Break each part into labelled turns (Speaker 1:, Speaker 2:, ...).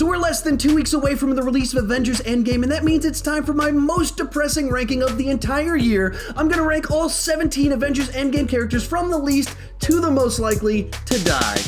Speaker 1: So we're less than 2 weeks away from the release of Avengers Endgame, and that means it's time for my most depressing ranking of the entire year. I'm gonna rank all 17 Avengers Endgame characters from the least to the most likely to die.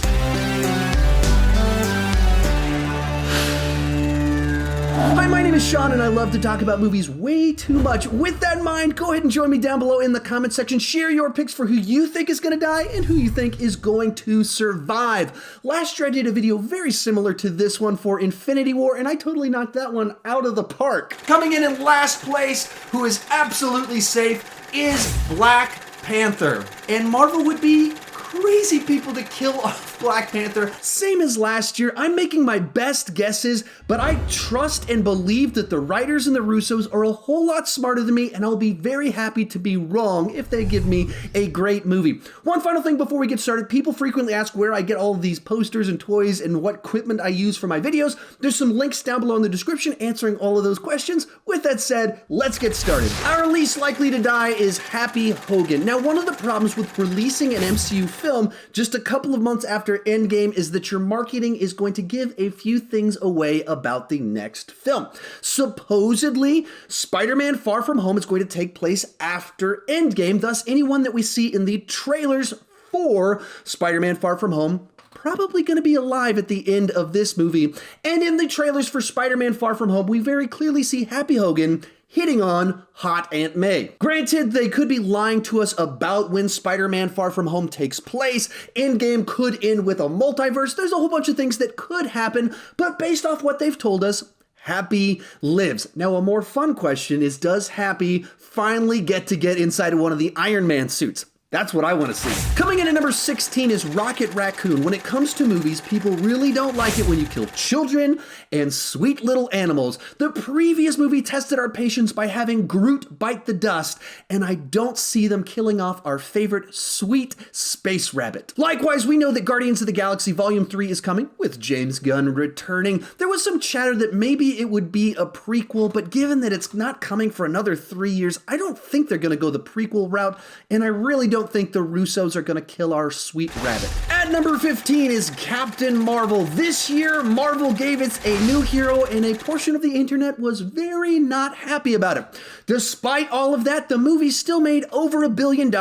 Speaker 1: Hi, my name is Sean, and I love to talk about movies way too much. With that in mind, go ahead and join me down below in the comment section. Share your picks for who you think is going to die and who you think is going to survive. Last year, I did a video very similar to this one for Infinity War, and I totally knocked that one out of the park. Coming in last place, who is absolutely safe, is Black Panther. And Marvel would be crazy people to kill off Black Panther. Same as last year, I'm making my best guesses, but I trust and believe that the writers and the Russos are a whole lot smarter than me, and I'll be very happy to be wrong if they give me a great movie. One final thing before we get started, people frequently ask where I get all of these posters and toys and what equipment I use for my videos. There's some links down below in the description answering all of those questions. With that said, let's get started. Our least likely to die is Happy Hogan. Now, one of the problems with releasing an MCU film just a couple of months after Endgame is that your marketing is going to give a few things away about the next film. Supposedly, Spider-Man Far From Home is going to take place after Endgame, thus anyone that we see in the trailers for Spider-Man Far From Home probably going to be alive at the end of this movie. And in the trailers for Spider-Man Far From Home, we very clearly see Happy Hogan hitting on hot Aunt May. Granted, they could be lying to us about when Spider-Man Far From Home takes place. Endgame could end with a multiverse. There's a whole bunch of things that could happen, but based off what they've told us, Happy lives. Now, a more fun question is, does Happy finally get inside of one of the Iron Man suits? That's what I want to see. Coming in at number 16 is Rocket Raccoon. When it comes to movies, people really don't like it when you kill children and sweet little animals. The previous movie tested our patience by having Groot bite the dust, and I don't see them killing off our favorite sweet space rabbit. Likewise, we know that Guardians of the Galaxy Volume 3 is coming, with James Gunn returning. There was some chatter that maybe it would be a prequel, but given that it's not coming for another 3 years, I don't think they're going to go the prequel route, and I really don't think the Russos are going to kill our sweet rabbit. At number 15 is Captain Marvel. This year, Marvel gave us a new hero, and a portion of the internet was very not happy about it. Despite all of that, the movie still made over $1 billion,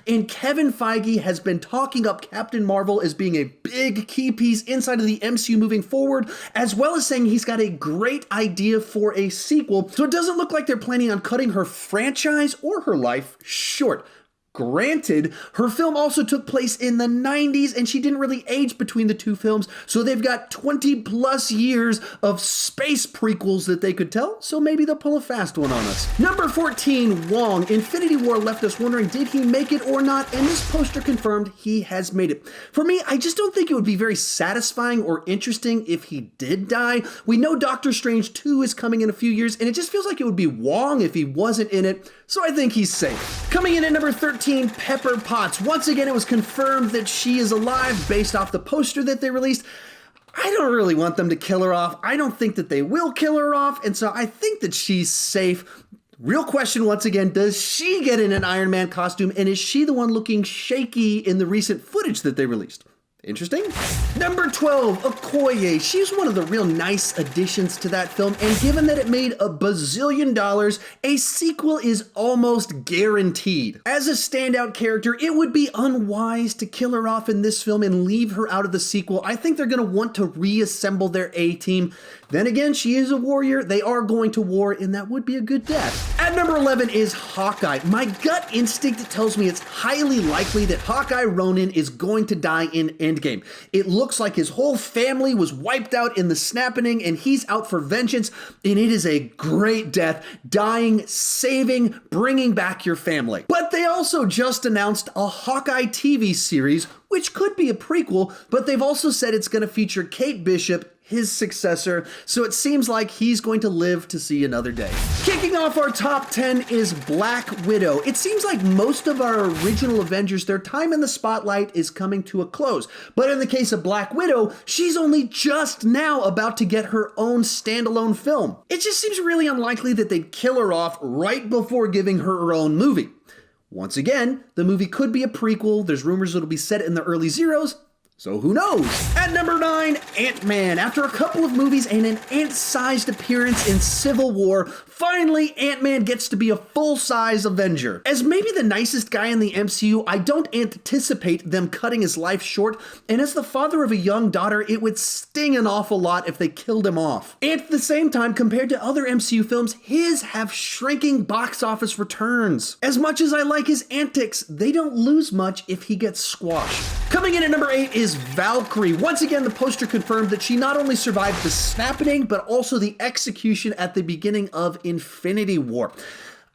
Speaker 1: and Kevin Feige has been talking up Captain Marvel as being a big key piece inside of the MCU moving forward, as well as saying he's got a great idea for a sequel, so it doesn't look like they're planning on cutting her franchise or her life short. Granted, her film also took place in the 90s and she didn't really age between the two films, so they've got 20 plus years of space prequels that they could tell, so maybe they'll pull a fast one on us. Number 14, Wong. Infinity War left us wondering, did he make it or not? And this poster confirmed he has made it. For me, I just don't think it would be very satisfying or interesting if he did die. We know Doctor Strange 2 is coming in a few years, and it just feels like it would be Wong if he wasn't in it, so I think he's safe. Coming in at number 13, Pepper Potts. Once again, it was confirmed that she is alive based off the poster that they released. I don't really want them to kill her off. I don't think that they will kill her off, and so I think that she's safe. Real question once again, does she get in an Iron Man costume, and is she the one looking shaky in the recent footage that they released? Interesting. Number 12, Okoye. She's one of the real nice additions to that film, and given that it made $1 bazillion, a sequel is almost guaranteed. As a standout character, it would be unwise to kill her off in this film and leave her out of the sequel. I think they're going to want to reassemble their A-team. Then again, she is a warrior. They are going to war, and that would be a good death. At number 11 is Hawkeye. My gut instinct tells me it's highly likely that Hawkeye Ronan is going to die in Endgame. It looks like his whole family was wiped out in the snapping, and he's out for vengeance, and it is a great death, dying, saving, bringing back your family. But they also just announced a Hawkeye TV series, which could be a prequel, but they've also said it's going to feature Kate Bishop, his successor, so it seems like he's going to live to see another day. Kicking off our top 10 is Black Widow. It seems like most of our original Avengers, their time in the spotlight is coming to a close. But in the case of Black Widow, she's only just now about to get her own standalone film. It just seems really unlikely that they'd kill her off right before giving her own movie. Once again, the movie could be a prequel. There's rumors it'll be set in the early zeros, So who knows? At number 9, Ant-Man. After a couple of movies and an ant-sized appearance in Civil War, finally Ant-Man gets to be a full-size Avenger. As maybe the nicest guy in the MCU, I don't anticipate them cutting his life short, and as the father of a young daughter, it would sting an awful lot if they killed him off. And at the same time, compared to other MCU films, his have shrinking box office returns. As much as I like his antics, they don't lose much if he gets squashed. Coming in at number 8 is Valkyrie. Once again, the poster confirmed that she not only survived the snapping, but also the execution at the beginning of Infinity War.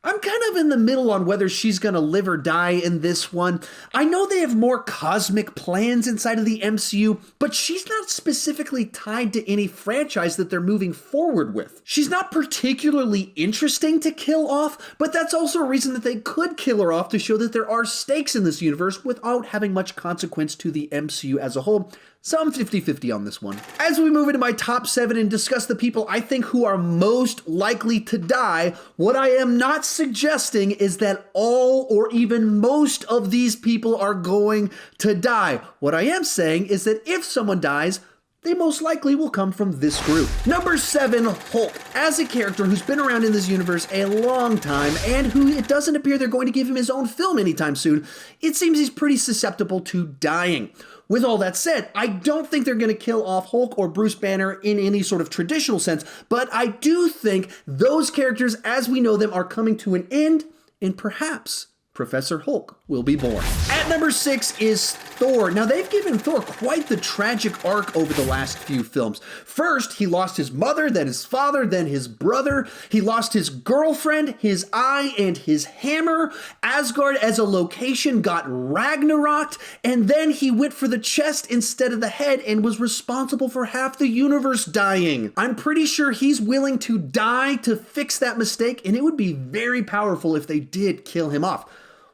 Speaker 1: I'm kind of in the middle on whether she's gonna live or die in this one. I know they have more cosmic plans inside of the MCU, but she's not specifically tied to any franchise that they're moving forward with. She's not particularly interesting to kill off, but that's also a reason that they could kill her off to show that there are stakes in this universe without having much consequence to the MCU as a whole. So I'm 50-50 on this one. As we move into my top 7 and discuss the people I think who are most likely to die, what I am not suggesting is that all or even most of these people are going to die. What I am saying is that if someone dies, they most likely will come from this group. Number 7, Hulk. As a character who's been around in this universe a long time and who it doesn't appear they're going to give him his own film anytime soon, it seems he's pretty susceptible to dying. With all that said, I don't think they're going to kill off Hulk or Bruce Banner in any sort of traditional sense, but I do think those characters as we know them are coming to an end, and perhaps Professor Hulk will be born. At number 6 is Thor. Now, they've given Thor quite the tragic arc over the last few films. First, he lost his mother, then his father, then his brother. He lost his girlfriend, his eye, and his hammer. Asgard as a location got Ragnaroked, and then he went for the chest instead of the head and was responsible for half the universe dying. I'm pretty sure he's willing to die to fix that mistake, and it would be very powerful if they did kill him off.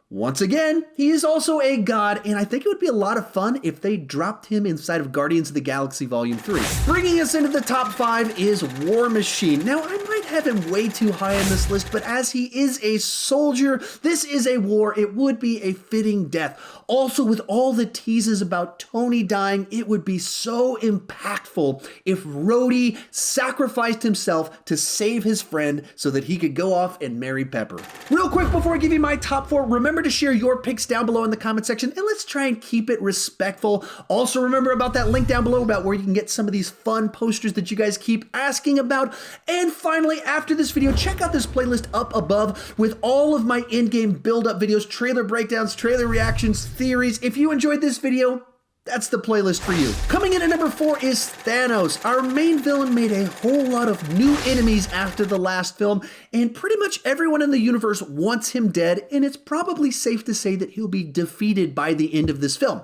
Speaker 1: Once again, he is also a god, and I think it would be a lot of fun if they dropped him inside of Guardians of the Galaxy Volume 3. Bringing us into the top 5 is War Machine. Now, I might have him way too high on this list, but as he is a soldier, this is a war, it would be a fitting death. Also, with all the teases about Tony dying, it would be so impactful if Rhodey sacrificed himself to save his friend so that he could go off and marry Pepper. Real quick before I give you my top 4, remember to share your picks down below in the comment section, and let's try and keep it respectful. Also, remember about that link down below about where you can get some of these fun posters that you guys keep asking about. And finally, after this video, check out this playlist up above with all of my in-game build-up videos, trailer breakdowns, trailer reactions, theories. If you enjoyed this video, that's the playlist for you. Coming in at number 4 is Thanos. Our main villain made a whole lot of new enemies after the last film, and pretty much everyone in the universe wants him dead, and it's probably safe to say that he'll be defeated by the end of this film.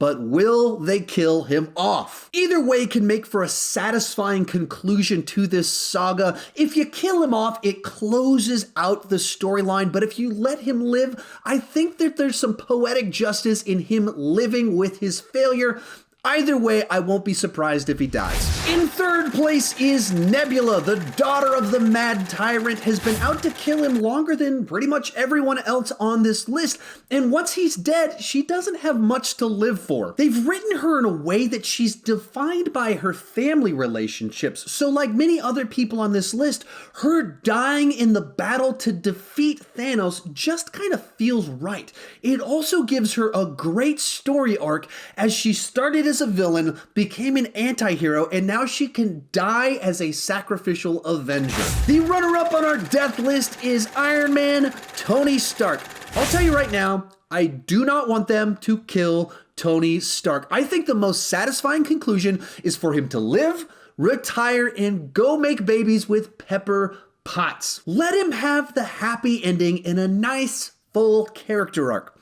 Speaker 1: But will they kill him off? Either way can make for a satisfying conclusion to this saga. If you kill him off, it closes out the storyline, but if you let him live, I think that there's some poetic justice in him living with his failure. Either way, I won't be surprised if he dies. In third place is Nebula. The daughter of the mad tyrant has been out to kill him longer than pretty much everyone else on this list. And once he's dead, she doesn't have much to live for. They've written her in a way that she's defined by her family relationships. So like many other people on this list, her dying in the battle to defeat Thanos just kind of feels right. It also gives her a great story arc as she started as a villain, became an anti-hero, and now she can die as a sacrificial Avenger. The runner-up on our death list is Iron Man, Tony Stark. I'll tell you right now, I do not want them to kill Tony Stark. I think the most satisfying conclusion is for him to live, retire, and go make babies with Pepper Potts. Let him have the happy ending in a nice, full character arc.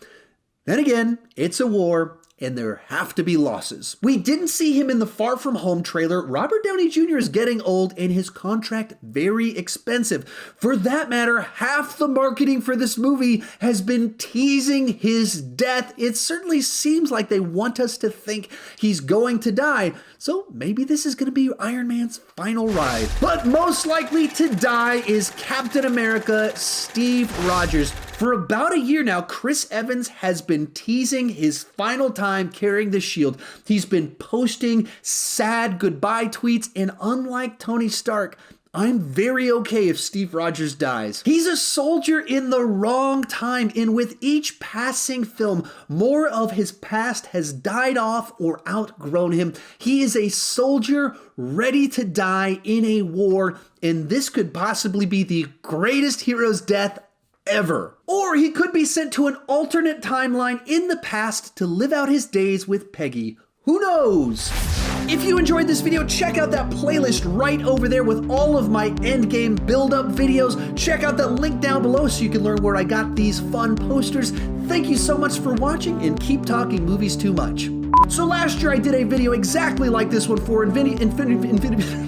Speaker 1: Then again, it's a war, and there have to be losses. We didn't see him in the Far From Home trailer. Robert Downey Jr. is getting old and his contract very expensive. For that matter, half the marketing for this movie has been teasing his death. It certainly seems like they want us to think he's going to die. So maybe this is going to be Iron Man's final ride. But most likely to die is Captain America, Steve Rogers. For about a year now, Chris Evans has been teasing his final time carrying the shield. He's been posting sad goodbye tweets, and unlike Tony Stark, I'm very okay if Steve Rogers dies. He's a soldier in the wrong time, and with each passing film, more of his past has died off or outgrown him. He is a soldier ready to die in a war, and this could possibly be the greatest hero's death ever. Or he could be sent to an alternate timeline in the past to live out his days with Peggy. Who knows? If you enjoyed this video, check out that playlist right over there with all of my Endgame build-up videos. Check out that link down below so you can learn where I got these fun posters. Thank you so much for watching, and keep talking movies too much. So last year I did a video exactly like this one for Infinity